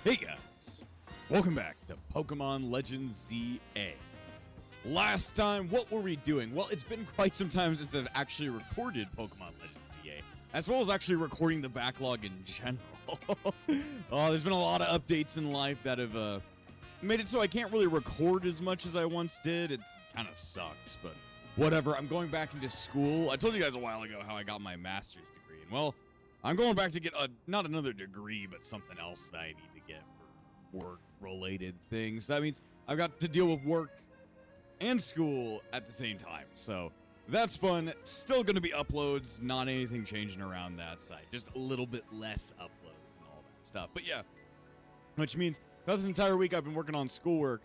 Hey guys, welcome back to Pokemon Legends ZA. Last time, what were we doing? Well, it's been quite some time since I've actually recorded Pokemon Legends ZA, as well as actually recording the backlog in general. There's been a lot of updates in life that have made it so I can't really record as much as I once did. It kind of sucks, but whatever. I'm going back into school. I told you guys a while ago how I got my master's degree, and well, I'm going back to get not another degree, but something else that I need to get for work-related things. That means I've got to deal with work and school at the same time. So that's fun. Still going to be uploads, not anything changing around that side. Just a little bit less uploads and all that stuff. But yeah, which means this entire week I've been working on schoolwork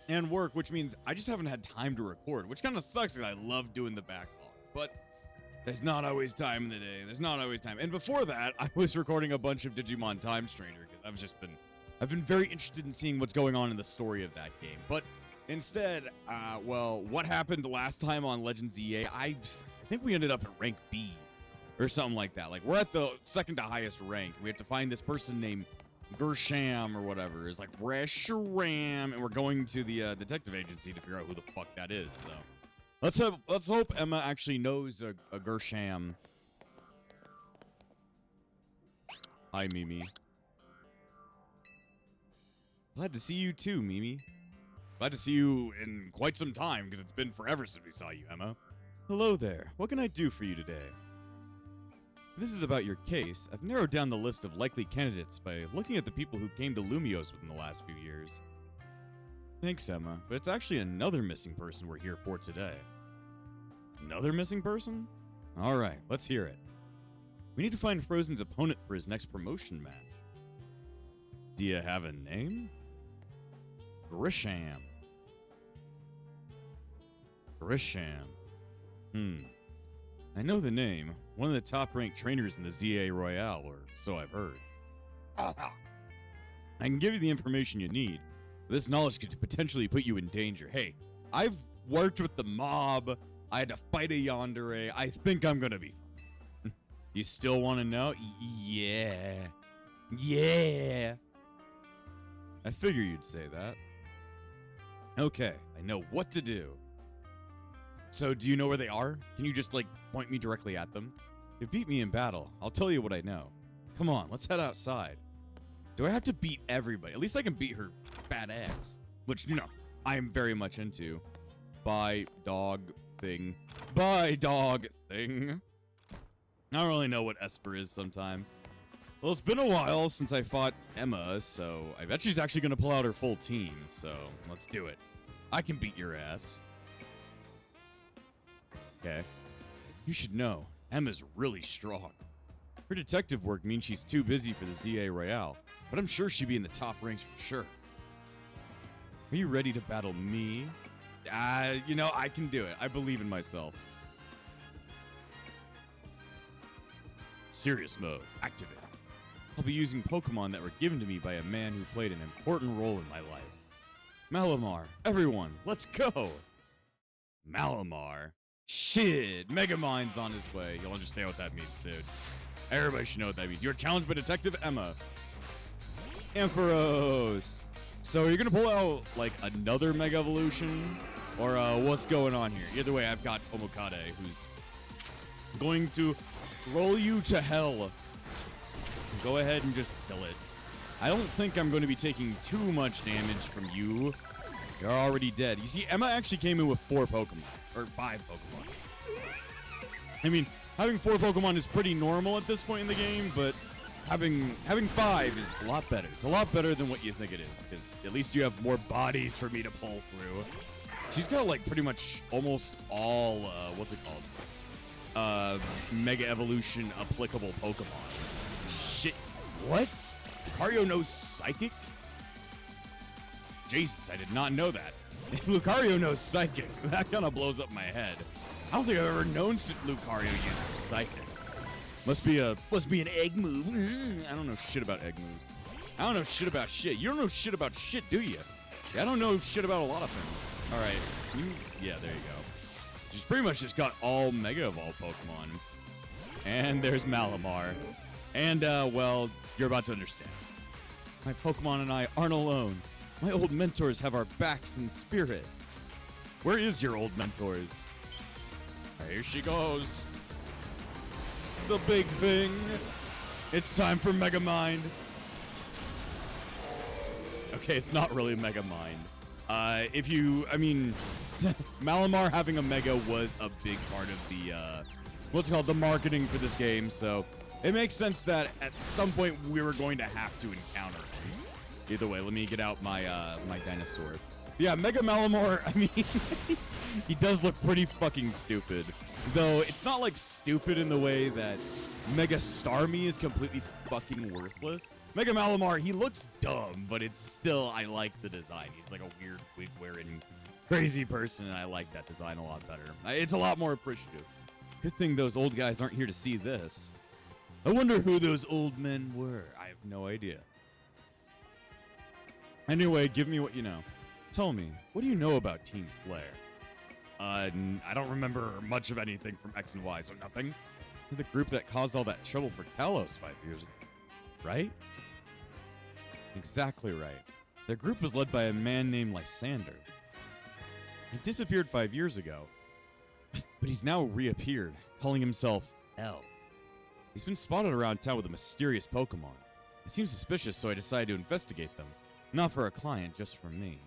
and work, which means I just haven't had time to record, which kind of sucks because I love doing the backlog. But there's not always time in the day. There's not always time. And before that, I was recording a bunch of Digimon Time Strainer because I've been very interested in seeing what's going on in the story of that game. But instead, well, what happened last time on Legends ZA? I think we ended up at rank B or something like that. Like, we're at the second to highest rank. We have to find this person named Gersham or whatever. It's like Reshiram, and we're going to the detective agency to figure out who the fuck that is. So let's hope Emma actually knows a Gersham. Hi, Mimi. Glad to see you too, Mimi. Glad to see you in quite some time, because it's been forever since we saw you, Emma. Hello there. What can I do for you today? If this is about your case, I've narrowed down the list of likely candidates by looking at the people who came to Lumiose within the last few years. Thanks, Emma, but it's actually another missing person we're here for today. Another missing person? Alright, let's hear it. We need to find Frozen's opponent for his next promotion match. Do you have a name? Grisham. Grisham. I know the name. One of the top-ranked trainers in the ZA Royale, or so I've heard. I can give you the information you need. This knowledge could potentially put you in danger. Hey, I've worked with the mob. I had to fight a yandere. I think I'm gonna be fine. You still want to know? Yeah. Yeah. I figure you'd say that. Okay, I know what to do. So, do you know where they are? Can you just, like, point me directly at them? If you beat me in battle, I'll tell you what I know. Come on, let's head outside. Do I have to beat everybody? At least I can beat her fat ass. Which, you know, I am very much into. Bye, dog thing. Bye, dog thing. I don't really know what Esper is sometimes. Well, it's been a while since I fought Emma, so I bet she's actually going to pull out her full team, so let's do it. I can beat your ass. Okay. You should know, Emma's really strong. Her detective work means she's too busy for the ZA Royale, but I'm sure she'd be in the top ranks for sure. Are you ready to battle me? You know, I can do it. I believe in myself. Serious mode, activate. I'll be using Pokemon that were given to me by a man who played an important role in my life. Malamar, everyone, let's go! Malamar? Shit, Megamind's on his way. You'll understand what that means soon. Everybody should know what that means. You're challenged by Detective Emma. Ampharos. So are you going to pull out, like, another Mega Evolution? Or what's going on here? Either way, I've got Omokade, who's going to roll you to hell. Go ahead and just kill it. I don't think I'm going to be taking too much damage from you. You're already dead. You see, Emma actually came in with 4 Pokemon. Or 5 Pokemon. I mean, having 4 Pokemon is pretty normal at this point in the game, but having 5 is a lot better. It's a lot better than what you think it is, because at least you have more bodies for me to pull through. She's got, like, pretty much almost all, what's it called? Mega Evolution applicable Pokemon. Shit. What? Lucario knows Psychic? Jesus, I did not know that. Lucario knows Psychic. That kind of blows up my head. I don't think I've ever known Lucario uses Psychic. Must be an egg move. I don't know shit about egg moves. I don't know shit about shit. You don't know shit about shit, do you? Yeah, I don't know shit about a lot of things. All right. Yeah, there you go. She's pretty much just got all Mega Evolved Pokemon. And there's Malamar. And, well, you're about to understand. My Pokemon and I aren't alone. My old mentors have our backs in spirit. Where is your old mentors? Here she goes. The big thing. It's time for Mega Mind. Okay, it's not really Mega Mind. Malamar having a Mega was a big part of the, the marketing for this game, so it makes sense that at some point we were going to have to encounter it. Either way, let me get out my, my dinosaur. Yeah, Mega Malamar, I mean, he does look pretty fucking stupid. Though, it's not, like, stupid in the way that Mega Starmie is completely fucking worthless. Mega Malamar, he looks dumb, but it's still, I like the design. He's like a weird wig-wearing crazy person, and I like that design a lot better. It's a lot more appreciative. Good thing those old guys aren't here to see this. I wonder who those old men were. I have no idea. Anyway, give me what you know. Tell me, what do you know about Team Flare? I don't remember much of anything from X and Y, so nothing. They're the group that caused all that trouble for Kalos 5 years ago, right? Exactly right. Their group was led by a man named Lysander. He disappeared 5 years ago, but he's now reappeared, calling himself L. He's been spotted around town with a mysterious Pokemon. It seems suspicious, so I decided to investigate them. Not for a client, just for me.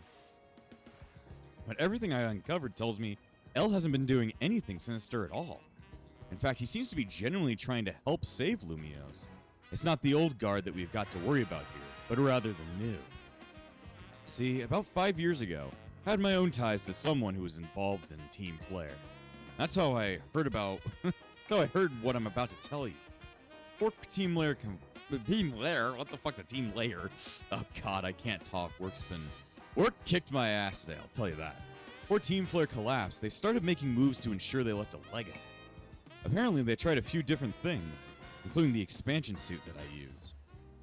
But everything I uncovered tells me L hasn't been doing anything sinister at all. In fact, he seems to be genuinely trying to help save Lumiose. It's not the old guard that we've got to worry about here, but rather the new. See, about 5 years ago, I had my own ties to someone who was involved in Team Flare. That's how I heard about... how I heard what I'm about to tell you. Before Team Lair... Team Lair? What the fuck's a Team Lair? Oh god, I can't talk. Work kicked my ass today, I'll tell you that. Before Team Flare collapsed, they started making moves to ensure they left a legacy. Apparently, they tried a few different things, including the expansion suit that I use.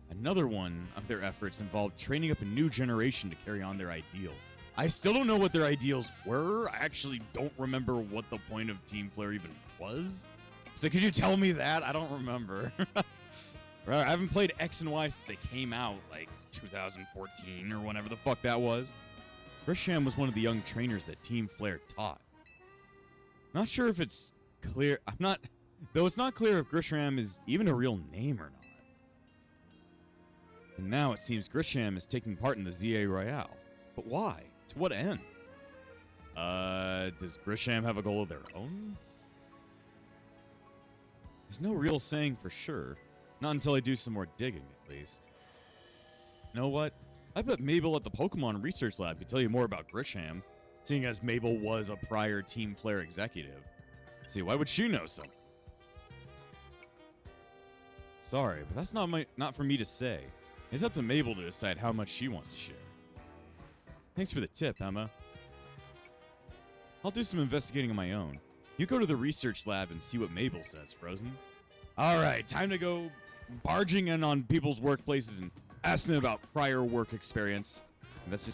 Another one of their efforts involved training up a new generation to carry on their ideals. I still don't know what their ideals were. I actually don't remember what the point of Team Flare even was. So could you tell me that? I don't remember. I haven't played X and Y since they came out, like 2014 or whenever the fuck that was. Grisham was one of the young trainers that Team Flare taught. Not sure if it's clear. Though it's not clear if Grisham is even a real name or not. And now it seems Grisham is taking part in the ZA Royale. But why? To what end? Does Grisham have a goal of their own? There's no real saying for sure. Not until I do some more digging, at least. You know what? I bet Mabel at the Pokemon Research Lab could tell you more about Grisham, seeing as Mabel was a prior Team Flare executive. Let's see, why would she know something? Sorry, but that's not for me to say. It's up to Mabel to decide how much she wants to share. Thanks for the tip, Emma. I'll do some investigating on my own. You go to the research lab and see what Mabel says, Frozen. All right, time to go barging in on people's workplaces and asking them about prior work experience. That's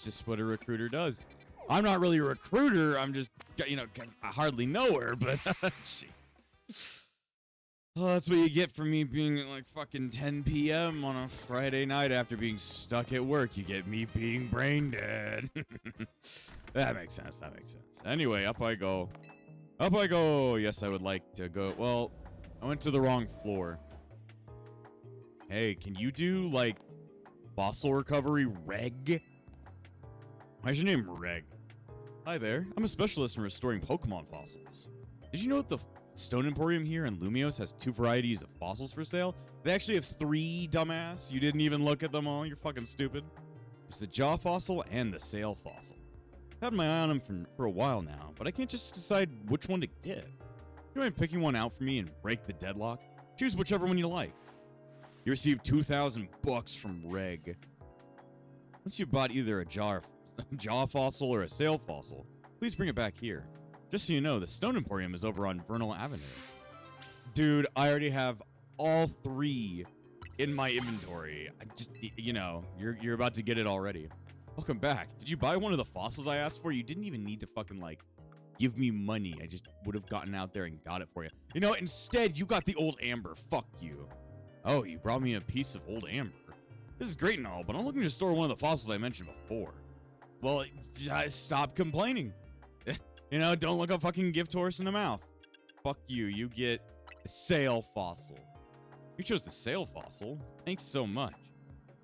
just what a recruiter does. I'm not really a recruiter. I'm just, because I hardly know her, but she. Oh, that's what you get for me being at like fucking 10 p.m. on a Friday night after being stuck at work. You get me being brain dead. That makes sense. Anyway, up I go. Yes, I would like to go. Well, I went to the wrong floor. Hey, can you do, like, fossil recovery reg? Why's your name Reg? Hi there. I'm a specialist in restoring Pokemon fossils. Did you know that the Stone Emporium here in Lumiose has 2 varieties of fossils for sale? They actually have 3, dumbass. You didn't even look at them all. You're fucking stupid. It's the Jaw fossil and the Sail fossil. I've had my eye on them for a while now, but I can't just decide which one to get. You mind picking one out for me and break the deadlock? Choose whichever one you like. You receive 2,000 bucks from Reg. Once you've bought either a jaw fossil or a Sail fossil, please bring it back here. Just so you know, the Stone Emporium is over on Vernal Avenue. Dude, I already have all 3 in my inventory. I just, you're about to get it already. Welcome back. Did you buy one of the fossils I asked for? You didn't even need to fucking, give me money. I just would have gotten out there and got it for you. You know, instead, you got the old amber. Fuck you. Oh, you brought me a piece of old amber. This is great and all, but I'm looking to store one of the fossils I mentioned before. Well, stop complaining. You know, don't look a fucking gift horse in the mouth. Fuck you. You get a sail fossil. You chose the sail fossil. Thanks so much.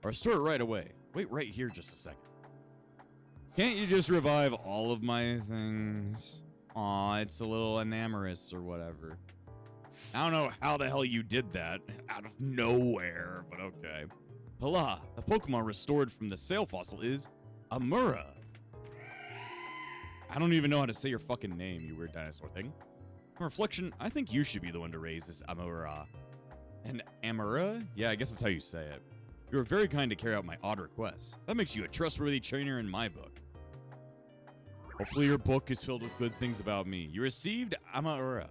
Or store it right away. Wait right here just a second. Can't you just revive all of my things? Aw, it's a little enamorous or whatever. I don't know how the hell you did that out of nowhere, but okay. Pala, the Pokemon restored from the sail fossil is Amura. I don't even know how to say your fucking name, you weird dinosaur thing. On reflection, I think you should be the one to raise this Amura. And Amura? Yeah, I guess that's how you say it. You were very kind to carry out my odd request. That makes you a trustworthy trainer in my book. Hopefully your book is filled with good things about me. You received Amura.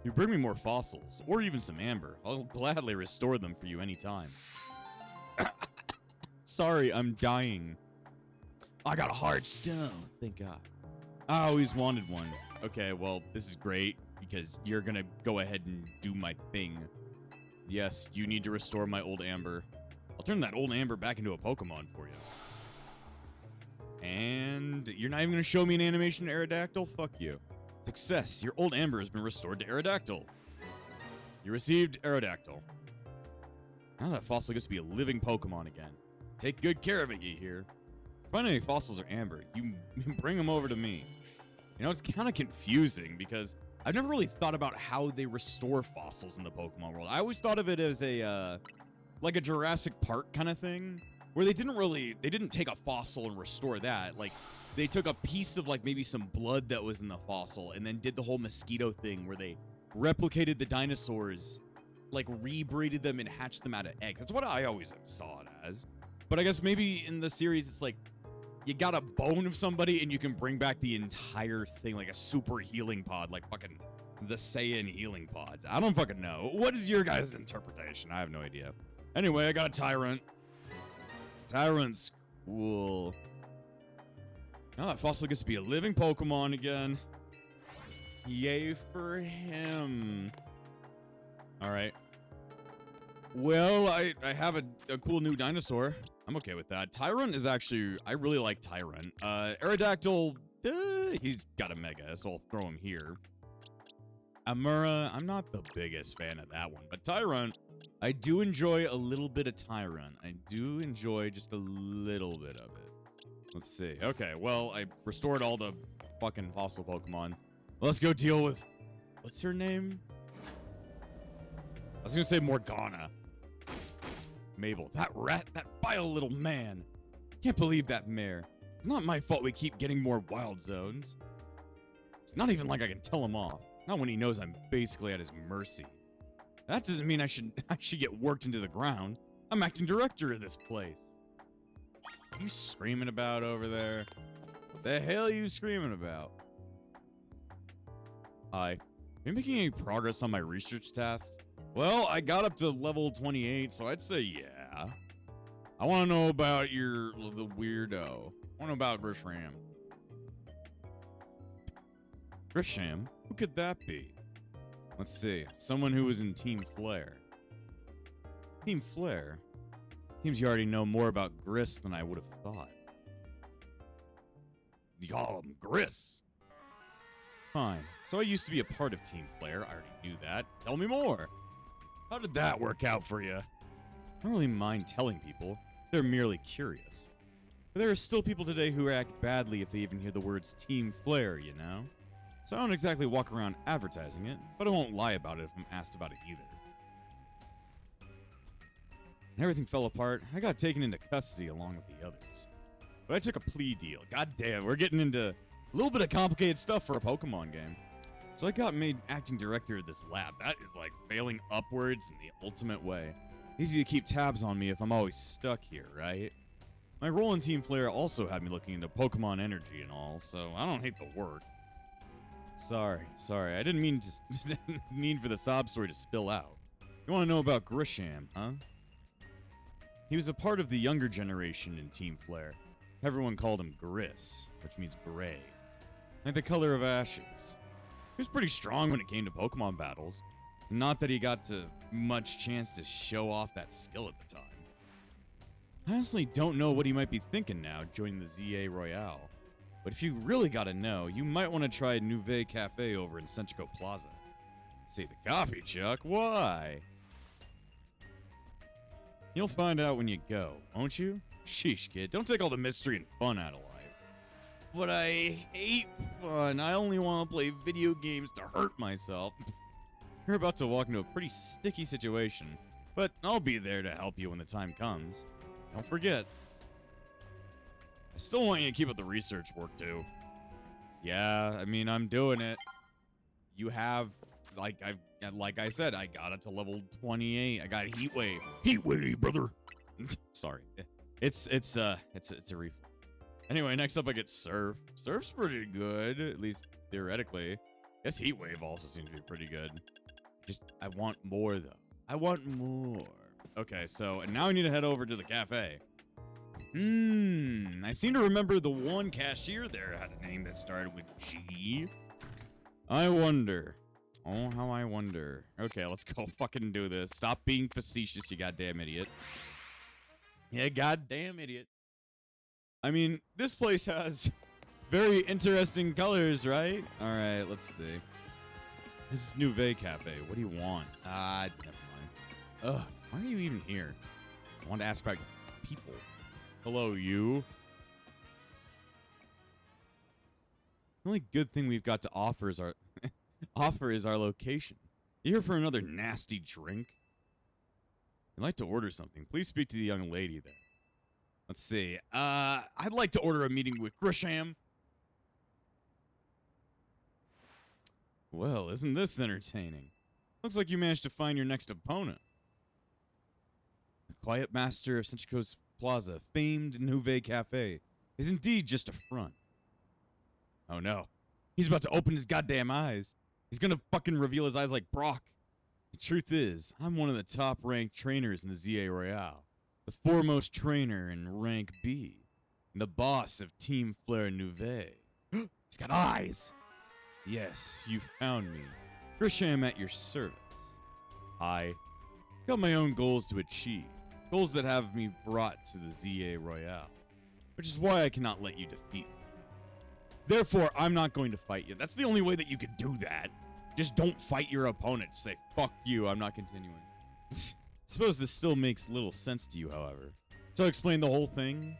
You bring me more fossils, or even some amber. I'll gladly restore them for you anytime. Sorry, I'm dying. I got a hard stone. Thank God. I always wanted one. Okay, well, this is great because you're gonna go ahead and do my thing. Yes, you need to restore my old amber. I'll turn that old amber back into a Pokemon for you. And you're not even gonna show me an animation to Aerodactyl? Fuck you. Success. Your old amber has been restored to Aerodactyl. You received Aerodactyl. Now that fossil gets to be a living Pokemon again. Take good care of it, you hear? Find any fossils or amber, you bring them over to me. You know, it's kind of confusing because I've never really thought about how they restore fossils in the Pokemon world. I always thought of it as a, like a Jurassic Park kind of thing, where they didn't take a fossil and restore that. Like, they took a piece of, like, maybe some blood that was in the fossil and then did the whole mosquito thing where they replicated the dinosaurs, like, rebreeded them and hatched them out of eggs. That's what I always saw it as. But I guess maybe in the series, it's like, you got a bone of somebody and you can bring back the entire thing, like a super healing pod, like fucking the Saiyan healing pods. I don't fucking know. What is your guys' interpretation? I have no idea. Anyway, I got a Tyrant. Tyrant's cool. Now that fossil gets to be a living Pokemon again. Yay for him. Alright. Well, I have a cool new dinosaur. I'm okay with that. Tyrant is actually, I really like Tyrant. Aerodactyl, he's got a Mega, so I'll throw him here. Amura, I'm not the biggest fan of that one, but Tyrant, I do enjoy a little bit of Tyrant. I do enjoy just a little bit of it. Let's see. Okay, well, I restored all the fucking fossil Pokemon. Let's go deal with, what's her name? I was gonna say Morgana. Mabel, that rat, that vile little man. Can't believe that mare. It's not my fault we keep getting more wild zones. It's not even like I can tell him off. Not when he knows I'm basically at his mercy. That doesn't mean I should get worked into the ground. I'm acting director of this place. What are you screaming about over there? What the hell are you screaming about? Hi. Are you making any progress on my research task? Well, I got up to level 28, so I'd say yeah. I want to know about the weirdo. I want to know about Grisham. Grisham? Who could that be? Let's see. Someone who was in Team Flare. Team Flare? Seems you already know more about Gris than I would have thought. You call him Gris? Fine. So I used to be a part of Team Flare. I already knew that. Tell me more. How did that work out for you? I don't really mind telling people. They're merely curious. But there are still people today who act badly if they even hear the words Team Flare, you know? So I don't exactly walk around advertising it, but I won't lie about it if I'm asked about it either. When everything fell apart, I got taken into custody along with the others. But I took a plea deal. God damn, we're getting into a little bit of complicated stuff for a Pokemon game. So I got made acting director of this lab. That is like failing upwards in the ultimate way. Easy to keep tabs on me if I'm always stuck here, right? My role in Team Flare also had me looking into Pokemon energy and all, so I don't hate the work. Sorry. I didn't mean for the sob story to spill out. You want to know about Grisham, huh? He was a part of the younger generation in Team Flare. Everyone called him Gris, which means gray. Like the color of ashes. He was pretty strong when it came to Pokemon battles. Not that he got to much chance to show off that skill at the time. I honestly don't know what he might be thinking now joining the ZA Royale. But if you really gotta know, you might want to try Nouvelle Cafe over in Centrico Plaza. See the coffee, Chuck? Why? You'll find out when you go, won't you? Sheesh, kid. Don't take all the mystery and fun out of life. But I hate fun. I only want to play video games to hurt myself. You're about to walk into a pretty sticky situation, but I'll be there to help you when the time comes. Don't forget. I still want you to keep up the research work, too. Yeah, I mean, I'm doing it. You have, like I said, I got it to level 28. I got a heat wave. Heat wave, brother. Sorry. It's a reflex. Anyway, next up I get Surf. Surf's pretty good, at least theoretically. Guess Heat Wave also seems to be pretty good. I want more, though. I want more. Okay, so and now I need to head over to the cafe. I seem to remember the one cashier there had a name that started with G. I wonder. Oh, how I wonder. Okay, let's go fucking do this. Stop being facetious, you goddamn idiot. Yeah, goddamn idiot. I mean, this place has very interesting colors, right? All right, let's see. This is Nouvelle Cafe. What do you want? Never mind. Ugh, why are you even here? I want to ask about people. Hello, you. The only good thing we've got to offer is our location. You here for another nasty drink? I'd like to order something. Please speak to the young lady there. Let's see. I'd like to order a meeting with Grisham. Well, isn't this entertaining? Looks like you managed to find your next opponent. The quiet master of Centrico's Plaza, famed Nouvelle Cafe, is indeed just a front. Oh no. He's about to open his goddamn eyes. He's gonna fucking reveal his eyes like Brock. The truth is, I'm one of the top-ranked trainers in the ZA Royale. The foremost trainer in rank B. And the boss of Team Flare Nouvelle. He's got eyes! Yes, you found me. Grisham at your service. I got my own goals to achieve. Goals that have me brought to the ZA Royale. Which is why I cannot let you defeat me. Therefore, I'm not going to fight you. That's the only way that you could do that. Just don't fight your opponent. Just say, fuck you, I'm not continuing. Suppose this still makes little sense to you, however. So I'll explain the whole thing.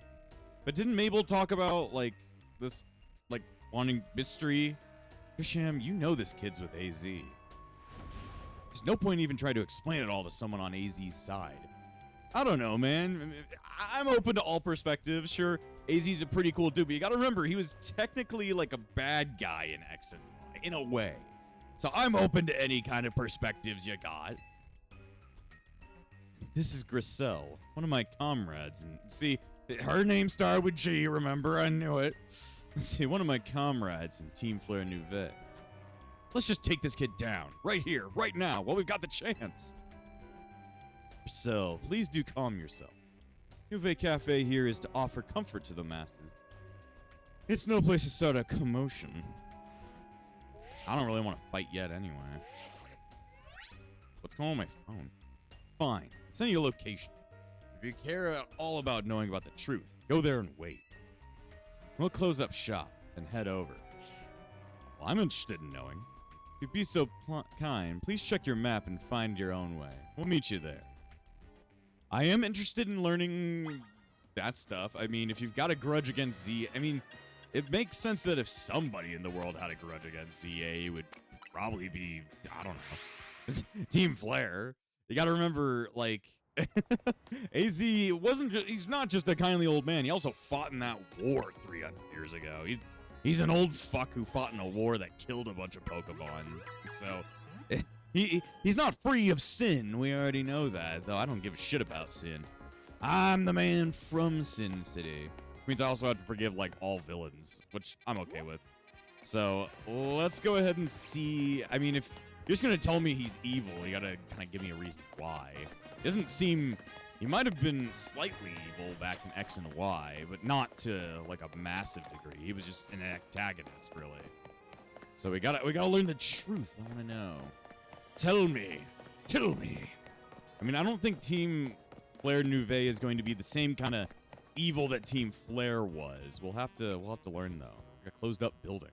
But didn't Mabel talk about, like, this, like, wanting mystery? Grisham, you know this kid's with AZ. There's no point even trying to explain it all to someone on AZ's side. I don't know, man. I'm open to all perspectives. Sure, AZ's a pretty cool dude, but you gotta remember, he was technically like a bad guy in X and Y, in a way. So I'm open to any kind of perspectives you got. This is Griselle, one of my comrades. And see, her name started with G, remember? I knew it. Let's see, one of my comrades in Team Flare Nouvelle. Let's just take this kid down, right here, right now, while we've got the chance. Griselle, please do calm yourself. Nouvelle Cafe here is to offer comfort to the masses. It's no place to start a commotion. I don't really want to fight yet anyway. What's going on with my phone? Fine. Send you a location. If you care at all about knowing about the truth, go there and wait. We'll close up shop and head over. Well, I'm interested in knowing. If you'd be so kind, please check your map and find your own way. We'll meet you there. I am interested in learning that stuff. I mean, if you've got a grudge against Z, I mean, it makes sense that if somebody in the world had a grudge against ZA, it would probably be, I don't know, Team Flare. You gotta remember, like, AZ he's not just a kindly old man. He also fought in that war 300 years ago. He's an old fuck who fought in a war that killed a bunch of Pokemon. So, he's not free of sin. We already know that, though I don't give a shit about sin. I'm the man from Sin City. Which means I also have to forgive, like, all villains, which I'm okay with. So, let's go ahead and see. I mean, if you're just gonna tell me he's evil, you gotta kind of give me a reason why. It doesn't seem... He might have been slightly evil back in X and Y, but not to, like, a massive degree. He was just an antagonist, really. So we gotta learn the truth. I wanna know. Tell me. I mean, I don't think Team Flare Nouvelle is going to be the same kind of evil that Team Flare was. We'll have to learn though. A closed up building.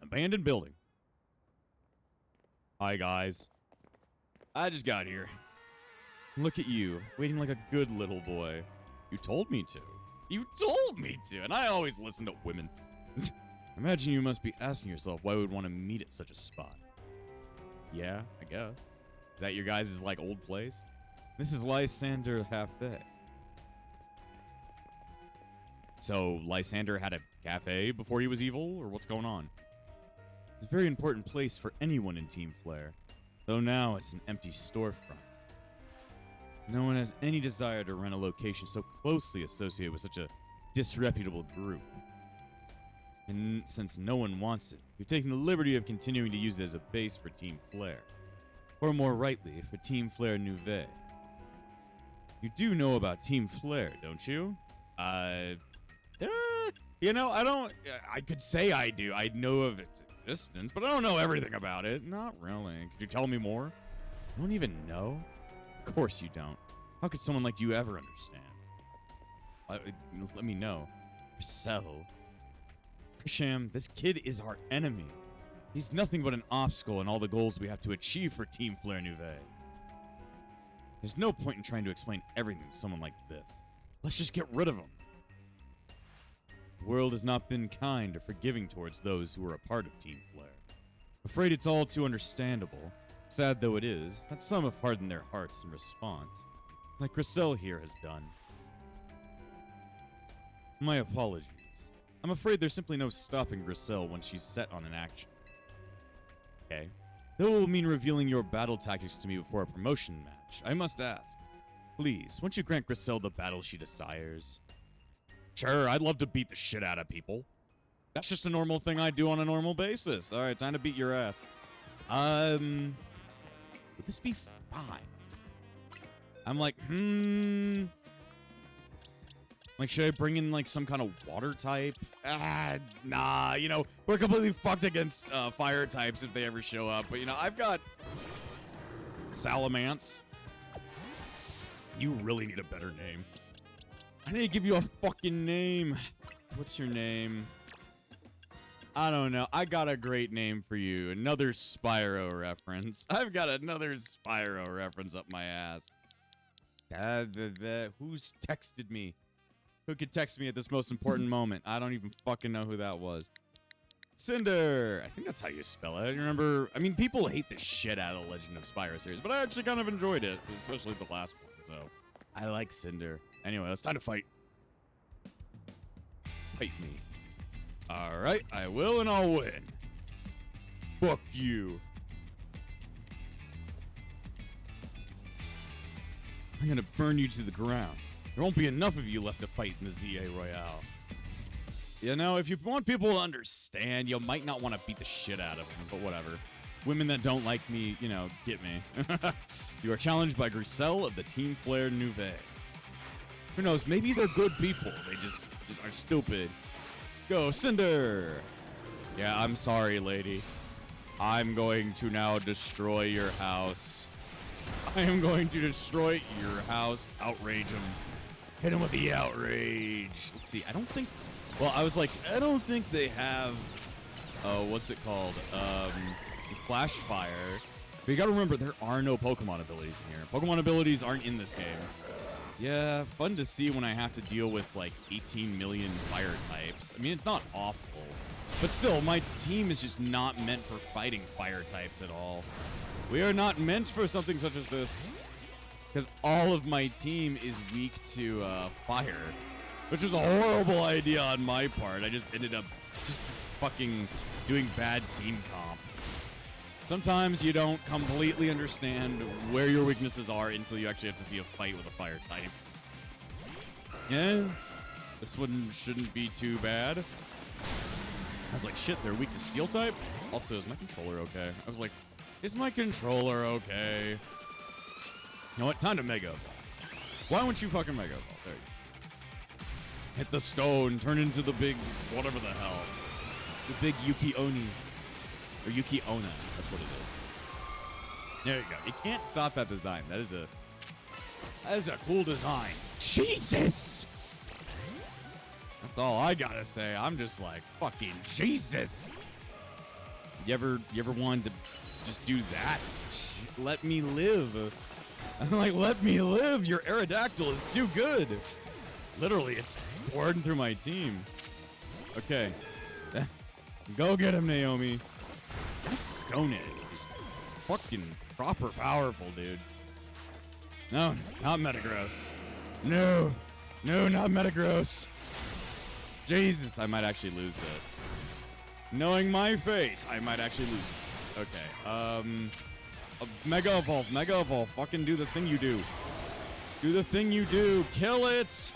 Abandoned building. Hi guys. I just got here. Look at you, waiting like a good little boy. You told me to. You told me to, and I always listen to women. Imagine you must be asking yourself why we would want to meet at such a spot. Yeah, I guess. Is that your guys' like old place? This is Lysander Cafe. So Lysander had a cafe before he was evil, or what's going on? It's a very important place for anyone in Team Flare, though now it's an empty storefront. No one has any desire to rent a location so closely associated with such a disreputable group. And since no one wants it, we've taken the liberty of continuing to use it as a base for Team Flare. Or more rightly, for Team Flare Nouvelle. You do know about Team Flare, don't you? You know, I could say I do. I know of its existence, but I don't know everything about it. Not really. Could you tell me more? You don't even know? Of course you don't. How could someone like you ever understand? Let me know. Marcel. Prisham, this kid is our enemy. He's nothing but an obstacle in all the goals we have to achieve for Team Flare Nouvelle. There's no point in trying to explain everything to someone like this. Let's just get rid of him. The world has not been kind or forgiving towards those who are a part of Team Flare. Afraid it's all too understandable, sad though it is, that some have hardened their hearts in response, like Griselle here has done. My apologies. I'm afraid there's simply no stopping Griselle when she's set on an action. Okay. That will mean revealing your battle tactics to me before a promotion match. I must ask. Please, won't you grant Griselle the battle she desires? Sure, I'd love to beat the shit out of people. That's just a normal thing I do on a normal basis. Alright, time to beat your ass. Would this be fine? I'm like, like, should I bring in, like, some kind of water type? Nah, you know, we're completely fucked against fire types if they ever show up. But, you know, I've got Salamence. You really need a better name. I need to give you a fucking name. What's your name? I don't know. I got a great name for you. Another Spyro reference. I've got another Spyro reference up my ass. Who's texted me? Who could text me at this most important moment? I don't even fucking know who that was. Cinder. I think that's how you spell it. I remember. I mean, people hate the shit out of the Legend of Spyro series, but I actually kind of enjoyed it, especially the last one. So I like Cinder. Anyway, it's time to fight. Fight me. All right, I will, and I'll win. Fuck you. I'm gonna burn you to the ground. There won't be enough of you left to fight in the ZA Royale. You know, if you want people to understand, you might not want to beat the shit out of them, but whatever. Women that don't like me, you know, get me. You are challenged by Griselle of the Team Flare Nouvelle. Who knows, maybe they're good people. They just are stupid. Go, Cinder! Yeah, I'm sorry, lady. I'm going to now destroy your house. I am going to destroy your house. Outrage him. Hit him with the outrage. Let's see. I don't think... Well, I was like, I don't think they have... what's it called? Flash Fire. But you gotta remember, there are no Pokemon abilities in here. Pokemon abilities aren't in this game. Yeah, fun to see when I have to deal with, like, 18 million fire types. I mean, it's not awful. But still, my team is just not meant for fighting fire types at all. We are not meant for something such as this. Because all of my team is weak to fire. Which was a horrible idea on my part. I just ended up just fucking doing bad team comp. Sometimes you don't completely understand where your weaknesses are until you actually have to see a fight with a fire type. Yeah, this one shouldn't be too bad. I was like, shit, they're weak to steel type? Also, is my controller okay? I was like, is my controller okay? You know what? Time to Mega Evolve. Why won't you fucking Mega Evolve? There you go. Hit the stone, turn into the big whatever the hell. The big Yuki Oni. Or Yuki Ona, that's what it is. There you go. You can't stop that design. That is a That is a cool design. Jesus! That's all I gotta say. I'm just like, fucking Jesus. You ever wanted to just do that? Let me live. I'm like, let me live. Your Aerodactyl is too good. Literally, it's boarding through my team. Okay. Go get him, Naomi. That Stone Edge is fucking proper powerful, dude. No, not Metagross. No, not Metagross. Jesus, I might actually lose this. Knowing my fate, I might actually lose this. Okay, Mega Evolve, fucking do the thing you do. Do the thing you do, kill it.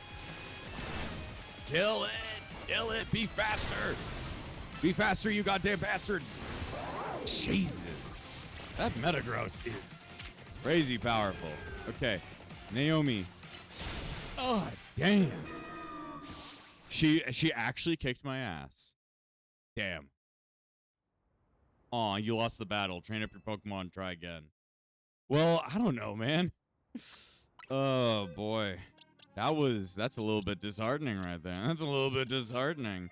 Kill it, be faster. Be faster, you goddamn bastard. Jesus, that Metagross is crazy powerful. Okay, Naomi. Oh, damn. She actually kicked my ass. Damn. Aw, you lost the battle. Train up your Pokemon, try again. Well, I don't know, man. Oh, boy. That's a little bit disheartening right there. That's a little bit disheartening.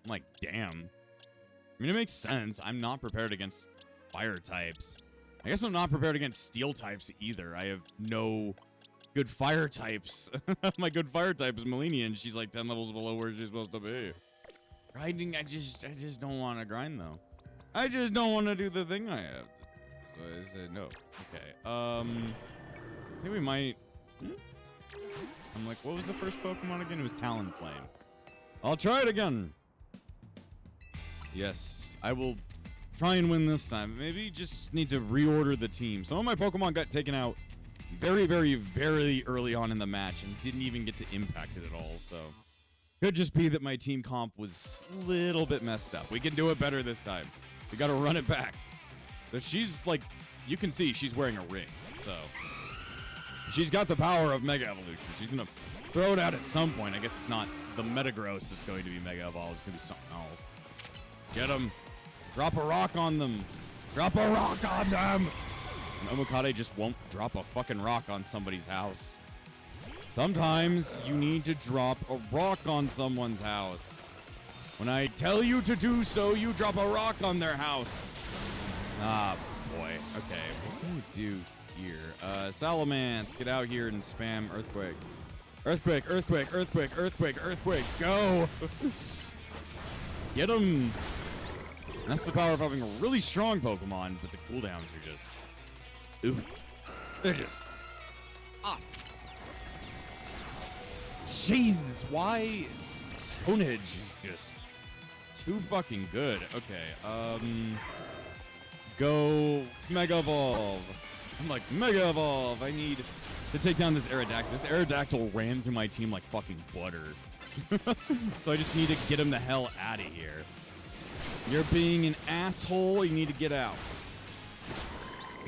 I'm like, damn. I mean, it makes sense. I'm not prepared against fire types. I guess I'm not prepared against steel types either. I have no good fire types. My good fire type is Melania, and she's like 10 levels below where she's supposed to be. Grinding, I just don't want to grind though. I just don't want to do the thing I have. So I said no. Okay. I think we might. I'm like, what was the first Pokemon again? It was Talonflame. I'll try it again. Yes, I will try and win this time. Maybe just need to reorder the team. Some of my Pokemon got taken out very, very, very early on in the match and didn't even get to impact it at all. So could just be that my team comp was a little bit messed up. We can do it better this time. We got to run it back. But she's like, you can see she's wearing a ring. So she's got the power of Mega Evolution. She's going to throw it out at some point. I guess it's not the Metagross that's going to be Mega Evolved. It's going to be something else. Get them. Drop a rock on them. Drop a rock on them. And Omokade just won't drop a fucking rock on somebody's house. Sometimes you need to drop a rock on someone's house. When I tell you to do so, you drop a rock on their house. Ah, boy. Okay, what can we do here? Salamence, get out here and spam Earthquake. Earthquake, Earthquake, Earthquake, Earthquake, Earthquake, go! Get him! That's the power of having a really strong Pokemon, but the cooldowns are just... Ooh. They're just... Ah! Jesus, why... Stone Edge is just... too fucking good. Okay, Go... Mega Evolve! I'm like, Mega Evolve! I need to take down this Aerodactyl. This Aerodactyl ran through my team like fucking butter. So I just need to get him the hell out of here. You're being an asshole. You need to get out.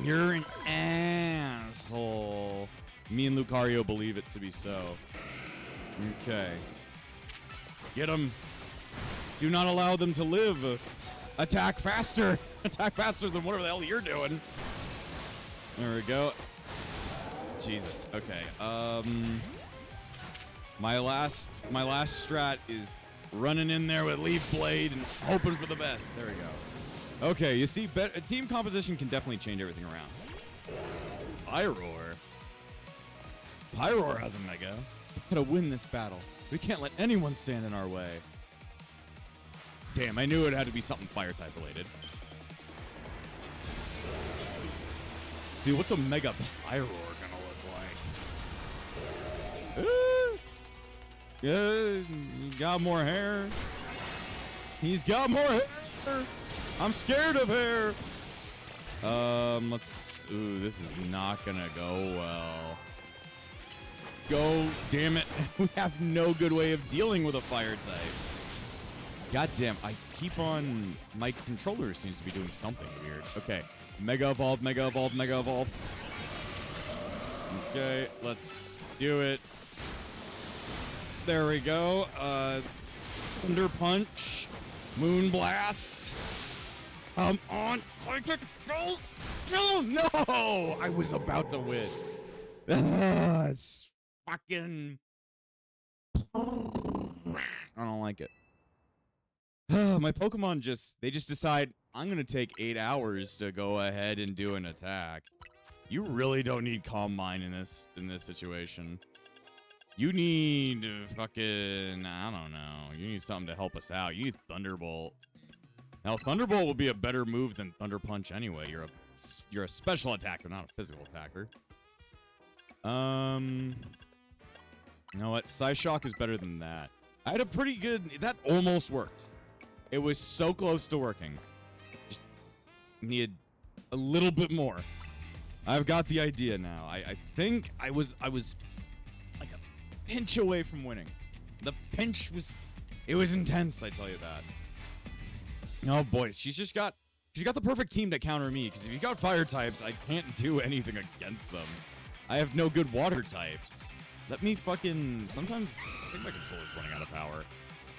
You're an asshole. Me and Lucario believe it to be so. Okay. Get him. Do not allow them to live. Attack faster. Attack faster than whatever the hell you're doing. There we go. Jesus. Okay. My last strat is running in there with Leaf Blade and hoping for the best. There we go. Okay, you see, team composition can definitely change everything around. Pyroar. Pyroar has a Mega. We gotta win this battle. We can't let anyone stand in our way. Damn, I knew it had to be something fire type related. See, what's a Mega Pyroar gonna look like? Yeah, he got more hair. He's got more hair. I'm scared of hair. Let's... Ooh, this is not gonna go well. Go, damn it. We have no good way of dealing with a fire type. God damn, I keep on... My controller seems to be doing something weird. Okay, Mega Evolve, Mega Evolve, Mega Evolve. Okay, let's do it. There we go. Thunder Punch. Moon Blast. Come on. Psychic. Go. No! I was about to win. It's fucking... I don't like it. My Pokemon they just decide, I'm going to take 8 hours to go ahead and do an attack. You really don't need Calm Mind in this situation. You need fucking, I don't know. You need something to help us out. You need Thunderbolt. Now, Thunderbolt will be a better move than Thunder Punch anyway. You're a special attacker, not a physical attacker. You know what? Psyshock is better than that. I had a pretty good... That almost worked. It was so close to working. Just needed a little bit more. I've got the idea now. I think I was like a pinch away from winning. The pinch was... It was intense, I tell you that. Oh boy, she's got the perfect team to counter me, because if you got fire types, I can't do anything against them. I have no good water types. Let me fucking... Sometimes I think my controller's running out of power.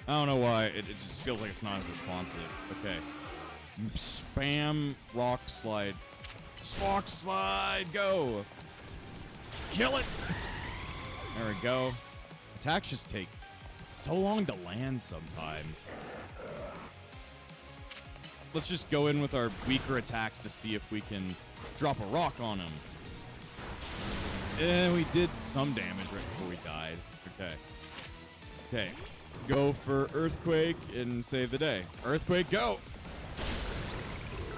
I don't know why. It just feels like it's not as responsive. Okay. Spam rock slide. Rock slide, go! Kill it! There we go. Attacks just take so long to land sometimes. Let's just go in with our weaker attacks to see if we can drop a rock on him. And we did some damage right before we died. Okay. Okay. Go for Earthquake and save the day. Earthquake, go!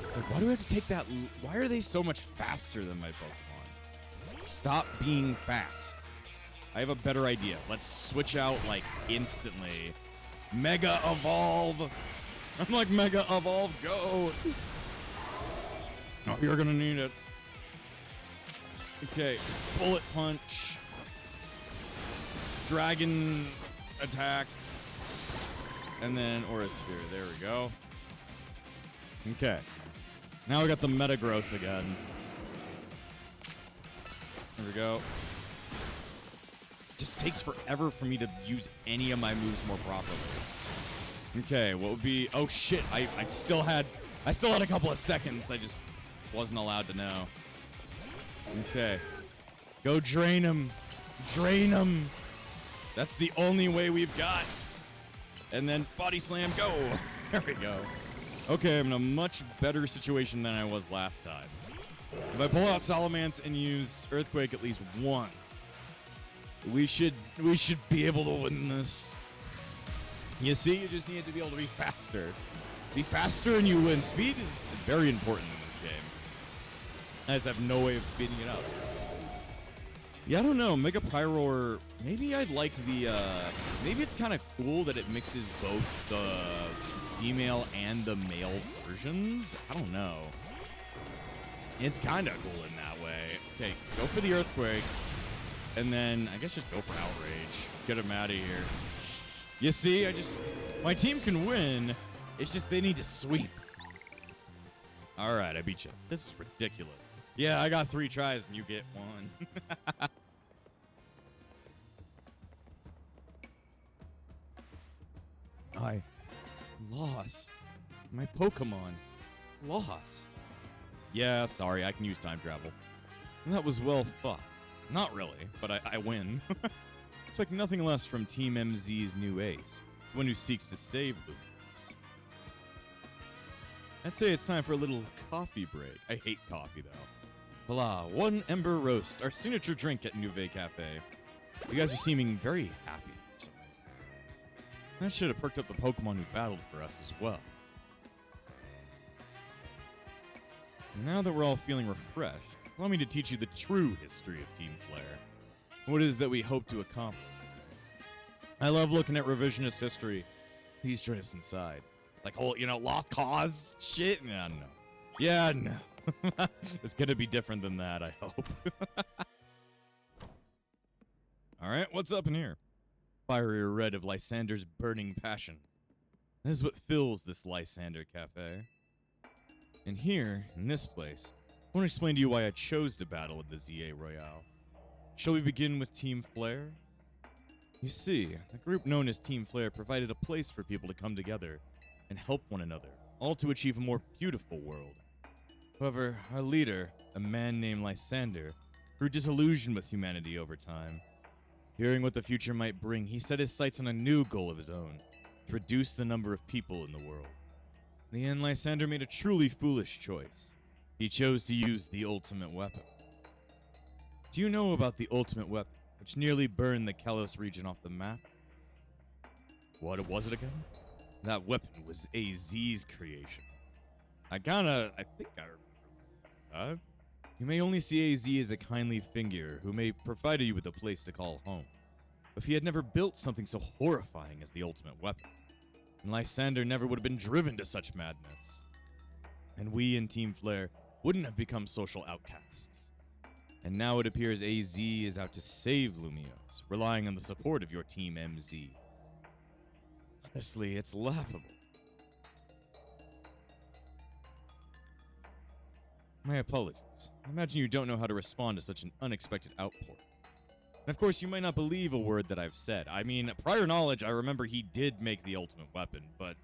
It's like, why do we have to take that? Why are they so much faster than my Pokemon? Stop being fast. I have a better idea. Let's switch out, like, instantly. Mega Evolve! I'm like, Mega Evolve, go! Oh, you're gonna need it. Okay, Bullet Punch. Dragon attack. And then Aura Sphere. There we go. Okay. Now we got the Metagross again. There we go. It just takes forever for me to use any of my moves more properly. Okay, what would be... Oh, shit. I still had a couple of seconds. I just wasn't allowed to know. Okay. Go drain him. Drain him. That's the only way we've got. And then Body Slam, go. There we go. Okay, I'm in a much better situation than I was last time. If I pull out Salamence and use Earthquake at least once, we should be able to win this. You see, you just need to be able to be faster. Be faster and you win. Speed is very important in this game. I just have no way of speeding it up. Yeah, I don't know. Mega Pyroar, maybe I'd like the, maybe it's kind of cool that it mixes both the female and the male versions. I don't know. It's kind of cool in that way. Okay, go for the Earthquake. And then, I guess just go for Outrage. Get him out of here. You see, my team can win. It's just they need to sweep. All right, I beat you. This is ridiculous. Yeah, I got 3 tries and you get 1. I lost. My Pokemon lost. Yeah, sorry, I can use time travel. That was well fought. Not really, but I win. Expect nothing less from Team MZ's new ace, the one who seeks to save Lumiose. I'd say it's time for a little coffee break. I hate coffee, though. Voila, 1 Ember Roast, our signature drink at Nouvelle Cafe. You guys are seeming very happy for some reason. That should have perked up the Pokemon who battled for us as well. Now that we're all feeling refreshed, allow me to teach you the true history of Team Flare. What it is that we hope to accomplish. I love looking at revisionist history. Please join us inside. Like whole, lost cause shit? Yeah, no. Yeah, no. It's gonna be different than that, I hope. Alright, what's up in here? Fiery red of Lysander's burning passion. This is what fills this Lysander Cafe. And here, in this place, I want to explain to you why I chose to battle in the ZA Royale. Shall we begin with Team Flare? You see, the group known as Team Flare provided a place for people to come together and help one another, all to achieve a more beautiful world. However, our leader, a man named Lysander, grew disillusioned with humanity over time. Fearing what the future might bring, he set his sights on a new goal of his own, to reduce the number of people in the world. In the end, Lysander made a truly foolish choice. He chose to use the ultimate weapon. Do you know about the ultimate weapon, which nearly burned the Kalos region off the map? What was it again? That weapon was AZ's creation. I think I remember. You may only see AZ as a kindly figure who may provide you with a place to call home. If he had never built something so horrifying as the ultimate weapon, and Lysander never would have been driven to such madness. And we in Team Flare wouldn't have become social outcasts. And now it appears AZ is out to save Lumiose, relying on the support of your Team MZ. Honestly, it's laughable. My apologies. I imagine you don't know how to respond to such an unexpected outpour. And of course, you might not believe a word that I've said. I mean, prior knowledge, I remember he did make the ultimate weapon, but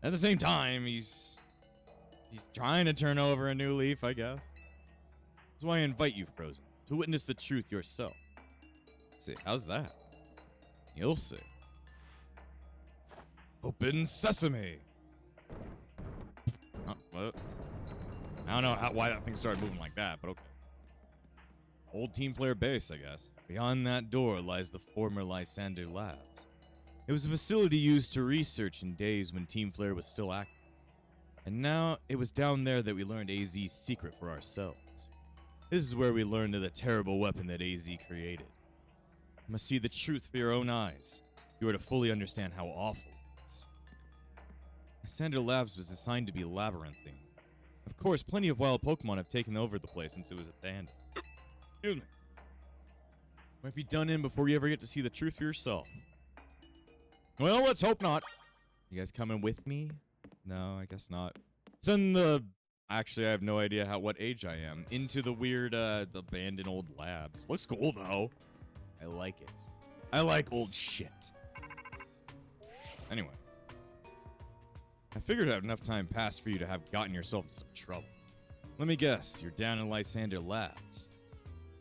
at the same time, he's trying to turn over a new leaf, I guess. That's why I invite you, Frozen, to witness the truth yourself. Let's see, how's that? You'll see. Open sesame! What? I don't know why that thing started moving like that, but okay. Old Team Flare base, I guess. Beyond that door lies the former Lysander Labs. It was a facility used to research in days when Team Flare was still active. And now, it was down there that we learned AZ's secret for ourselves. This is where we learned of the terrible weapon that AZ created. You must see the truth for your own eyes. You are to fully understand how awful it is. Lysander Labs was designed to be labyrinthine. Of course, plenty of wild Pokemon have taken over the place since it was abandoned. Excuse me. Might be done in before you ever get to see the truth for yourself. Well, let's hope not. You guys coming with me? No, I guess not. Send the... Actually, I have no idea what age I am. Into the weird, abandoned old labs. Looks cool, though. I like it. I like old shit. Anyway. I figured out enough time passed for you to have gotten yourself in some trouble. Let me guess, you're down in Lysander Labs.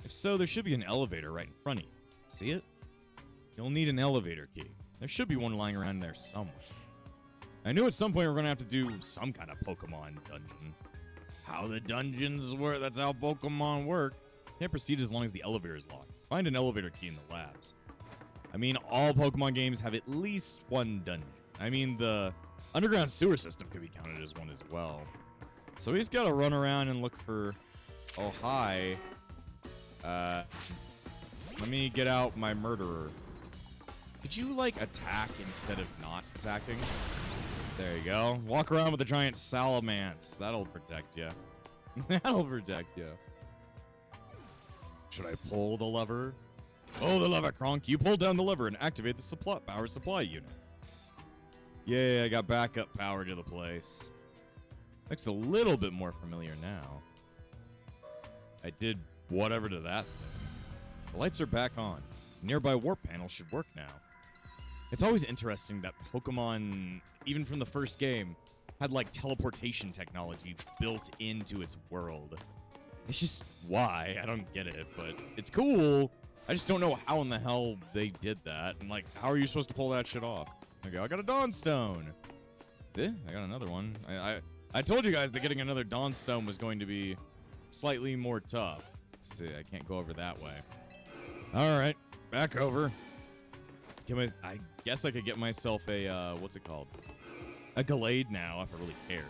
If so, there should be an elevator right in front of you. See it? You'll need an elevator key. There should be one lying around there somewhere. I knew at some point we're going to have to do some kind of Pokemon dungeon. How the dungeons work, that's how Pokemon work. Can't proceed as long as the elevator is locked. Find an elevator key in the labs. I mean, all Pokemon games have at least one dungeon. I mean, the underground sewer system could be counted as one as well. So he's got to run around and look for... Oh, hi. Let me get out my murderer. Could you, like, attack instead of not attacking? There you go. Walk around with a giant salamence. That'll protect you. That'll protect you. Should I pull the lever? Oh, the lever, Kronk. You pull down the lever and activate the power supply unit. Yay, I got backup power to the place. Looks a little bit more familiar now. I did whatever to that thing. The lights are back on. Nearby warp panel should work now. It's always interesting that Pokemon, even from the first game, had like teleportation technology built into its world. It's just why, I don't get it, but it's cool. I just don't know how in the hell they did that. And like, how are you supposed to pull that shit off? Okay, I got a Dawnstone. Yeah, I got another one. I told you guys that getting another Dawnstone was going to be slightly more tough. Let's see, I can't go over that way. All right, back over. I guess I could get myself a, what's it called? A Gallade now, if I really cared.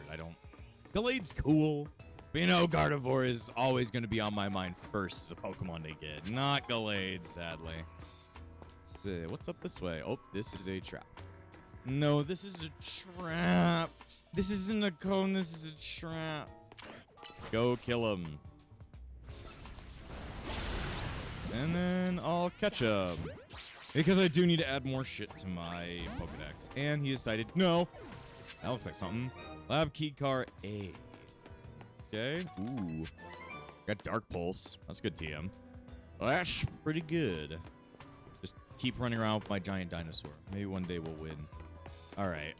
Gallade's cool. But you know, Gardevoir is always going to be on my mind first as a Pokemon to get. Not Gallade, sadly. Let's see, what's up this way? Oh, this is a trap. No, this is a trap. This isn't a cone, this is a trap. Go kill him. And then I'll catch him. Because I do need to add more shit to my Pokedex. And he decided, no. That looks like something. Lab key car A. Okay. Ooh. Got Dark Pulse. That's good TM. Well, that's pretty good. Just keep running around with my giant dinosaur. Maybe one day we'll win. Alright.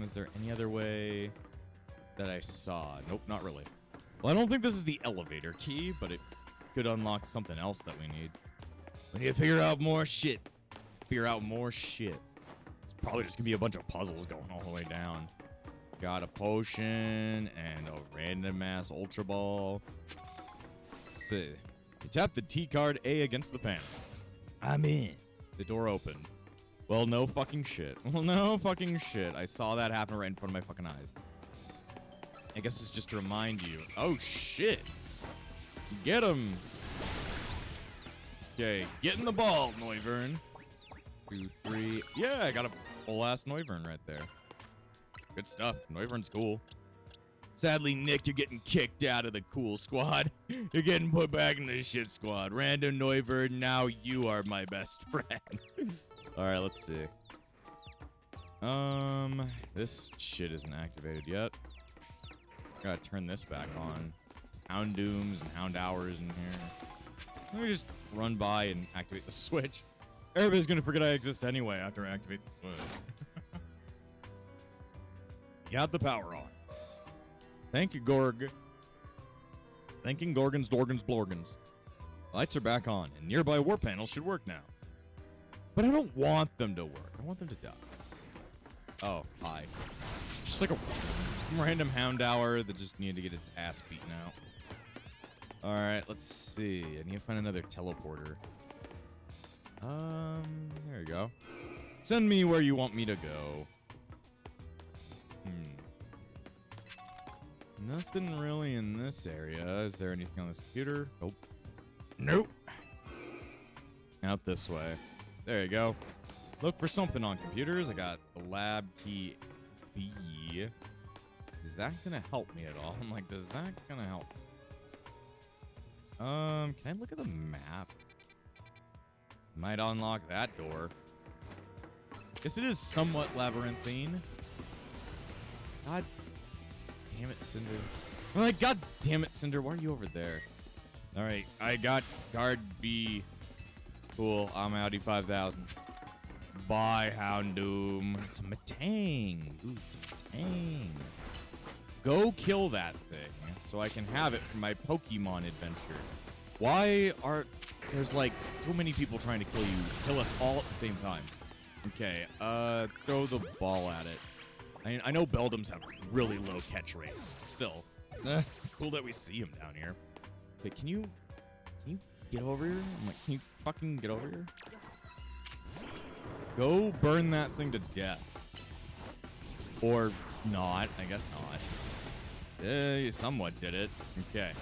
Is there any other way that I saw? Nope, not really. Well, I don't think this is the elevator key, but it could unlock something else that we need. We need to figure out more shit. Figure out more shit. It's probably just gonna be a bunch of puzzles going all the way down. Got a potion and a random ass Ultra Ball. Let's see. You tap the T card A against the panel. I'm in. The door opened. Well, no fucking shit. Well, no fucking shit. I saw that happen right in front of my fucking eyes. I guess it's just to remind you. Oh, shit. Get him. Okay, get in the ball, Noivern. 2, 3. Yeah, I got a full-ass Noivern right there. Good stuff. Noivern's cool. Sadly, Nick, you're getting kicked out of the cool squad. You're getting put back in the shit squad. Random Noivern, now you are my best friend. All right, let's see. This shit isn't activated yet. Gotta turn this back on. Houndooms and Houndours in here. Let me just run by and activate the switch. Everybody's gonna forget I exist anyway after I activate the switch. Got the power on. Thank you, Gorg. Thanking Gorgons, Dorgons, Blorgons. Lights are back on, and nearby war panels should work now. But I don't want them to work. I want them to die. Oh, hi. Just like a random Houndour that just needed to get its ass beaten out. Alright, let's see. I need to find another teleporter. There we go. Send me where you want me to go. Nothing really in this area. Is there anything on this computer? Nope. Nope. Out this way. There you go. Look for something on computers. I got the lab key B. Is that gonna help me at all? I'm like, does that gonna help? Can I look at the map? Might unlock that door. Guess it is somewhat labyrinthine. God damn it, Cinder. I'm like, God damn it, Cinder. Why are you over there? All right, I got guard B. Cool. I'm Audi 5000. Bye, Houndoom. It's a Matang. Ooh, it's a Matang. Go kill that thing so I can have it for my Pokemon adventure. Why are there's like too many people trying to kill us all at the same time? Okay, throw the ball at it. I know Beldums have really low catch rates, but still. Cool that we see him down here. Okay, can you get over here? I'm like, can you fucking get over here? Go burn that thing to death. Or not, I guess not. You somewhat did it. Okay.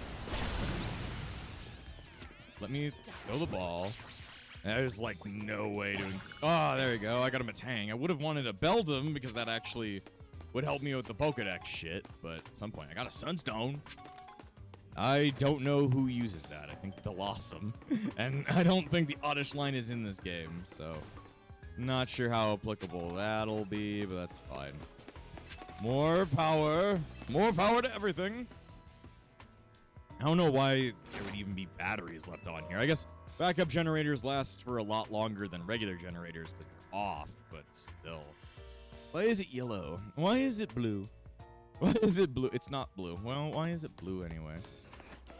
Let me throw the ball. There's like no way to... Oh, there you go. I got a Matang. I would have wanted a Beldum because that actually would help me with the Pokedex shit. But at some point, I got a Sunstone. I don't know who uses that. I think they'll awesome. And I don't think the Oddish line is in this game. So, not sure how applicable that'll be, but that's fine. More power. More power to everything. I don't know why there would even be batteries left on here. I guess backup generators last for a lot longer than regular generators because they're off, but still. Why is it yellow? Why is it blue? Why is it blue? It's not blue. Well, why is it blue anyway?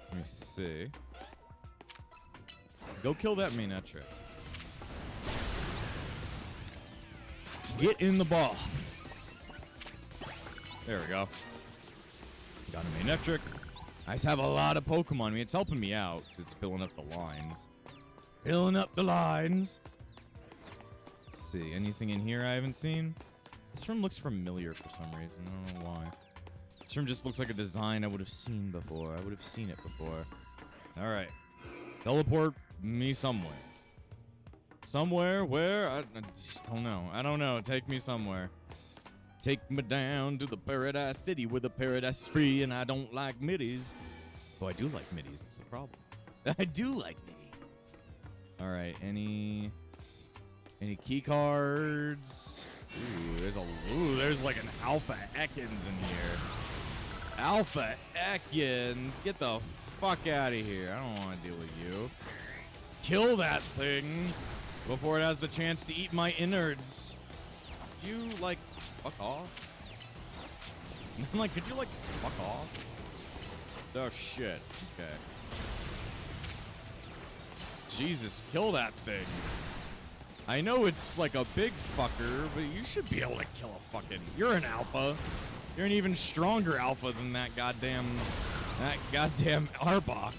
Let me see. Go kill that Manectric. Get in the ball. There we go. Got a Manectric. I just have a lot of Pokemon. I mean, it's helping me out because it's filling up the lines. Filling up the lines. Let's see. Anything in here I haven't seen? This room looks familiar for some reason. I don't know why. This room just looks like a design I would have seen before. I would have seen it before. All right. Teleport me somewhere. Somewhere where? I just don't know. I don't know. Take me somewhere. Take me down to the Paradise City where the paradise is free and I don't like middies. Oh, I do like middies. That's the problem. I do like middies. All right. Any key cards? Ooh, there's like an Alpha Ekans in here. Alpha Ekans, get the fuck out of here. I don't want to deal with you. Kill that thing before it has the chance to eat my innards. Could you like fuck off? I'm like, could you like fuck off? Oh shit. Okay. Jesus, kill that thing. I know it's like a big fucker, but you should be able to kill a fucking... You're an alpha. You're an even stronger alpha than that goddamn Arbok.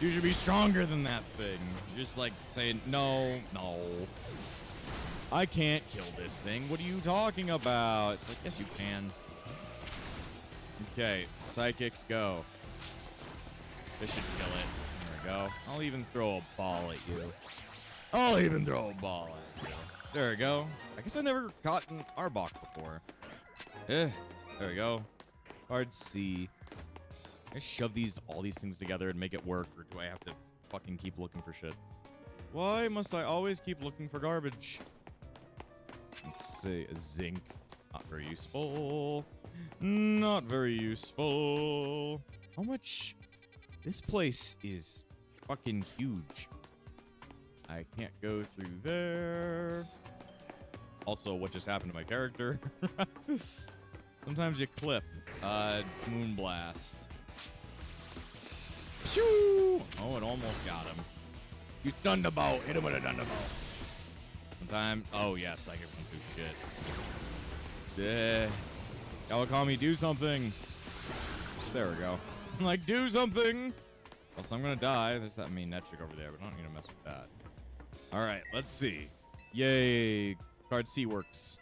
You should be stronger than that thing. You're just like saying, no. I can't kill this thing. What are you talking about? It's like, yes, you can. Okay, Psychic, go. This should kill it. There we go. I'll even throw a ball at you. There we go. I guess I've never caught an Arbok before. There we go. Hard C. I shove all these things together and make it work, or do I have to fucking keep looking for shit? Why must I always keep looking for garbage? Let's see, zinc. Not very useful. Not very useful. How much? This place is fucking huge. I can't go through there. Also, what just happened to my character? Sometimes you clip. Moonblast. Phew! Oh, it almost got him. You Thunderbolt. Hit him with a Thunderbolt. Sometimes. Oh, yes, Psychic won't do shit. Y'all call me do something. There we go. I'm like, do something. Else I'm gonna die. There's that mean Netric over there, but I'm not gonna mess with that. Alright, let's see. Yay. Card C works.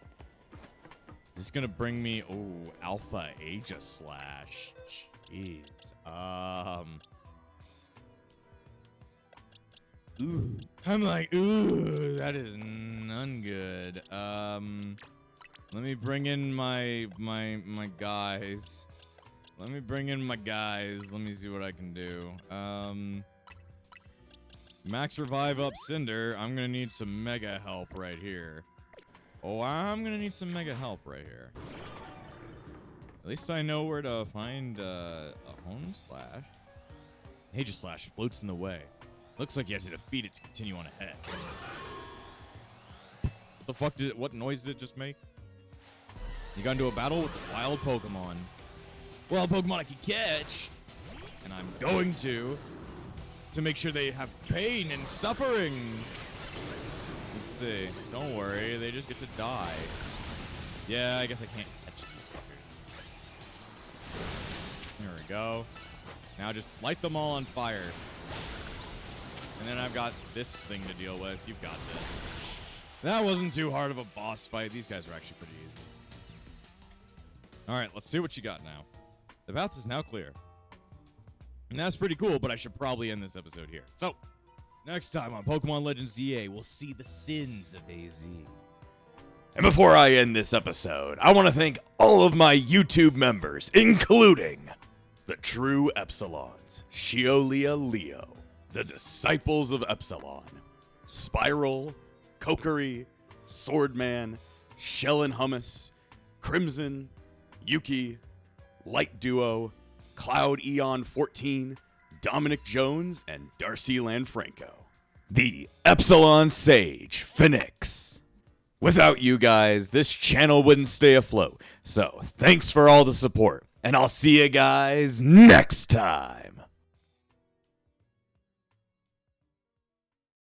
Is this gonna bring me... Oh, Alpha Aegislash. Jeez. Ooh. I'm like, ooh, that is none good. Let me bring in my guys. Let me see what I can do. Max revive up Cinder. I'm gonna need some mega help right here. Oh, I'm gonna need some mega help right here. At least I know where to find a home slash. Aegislash floats in the way. Looks like you have to defeat it to continue on ahead. What the fuck what noise did it just make? You got into a battle with a wild Pokemon. Wild Pokemon I can catch. And I'm going to make sure they have pain and suffering. Let's see. Don't worry, they just get to die. Yeah, I guess I can't catch these fuckers. There we go. Now just light them all on fire. And then I've got this thing to deal with. You've got this. That wasn't too hard of a boss fight. These guys are actually pretty easy. Alright, let's see what you got now. The path is now clear. And that's pretty cool, but I should probably end this episode here. So, next time on Pokemon Legends ZA, we'll see the sins of AZ. And before I end this episode, I want to thank all of my YouTube members, including the True Epsilons, Shiolia Leo, the Disciples of Epsilon, Spiral, Kokiri, Swordman, Shell and Hummus, Crimson, Yuki, Light Duo, Cloud Eon 14, Dominic Jones, and Darcy Lanfranco. The Epsilon Sage, Phoenix. Without you guys, this channel wouldn't stay afloat. So, thanks for all the support, and I'll see you guys next time.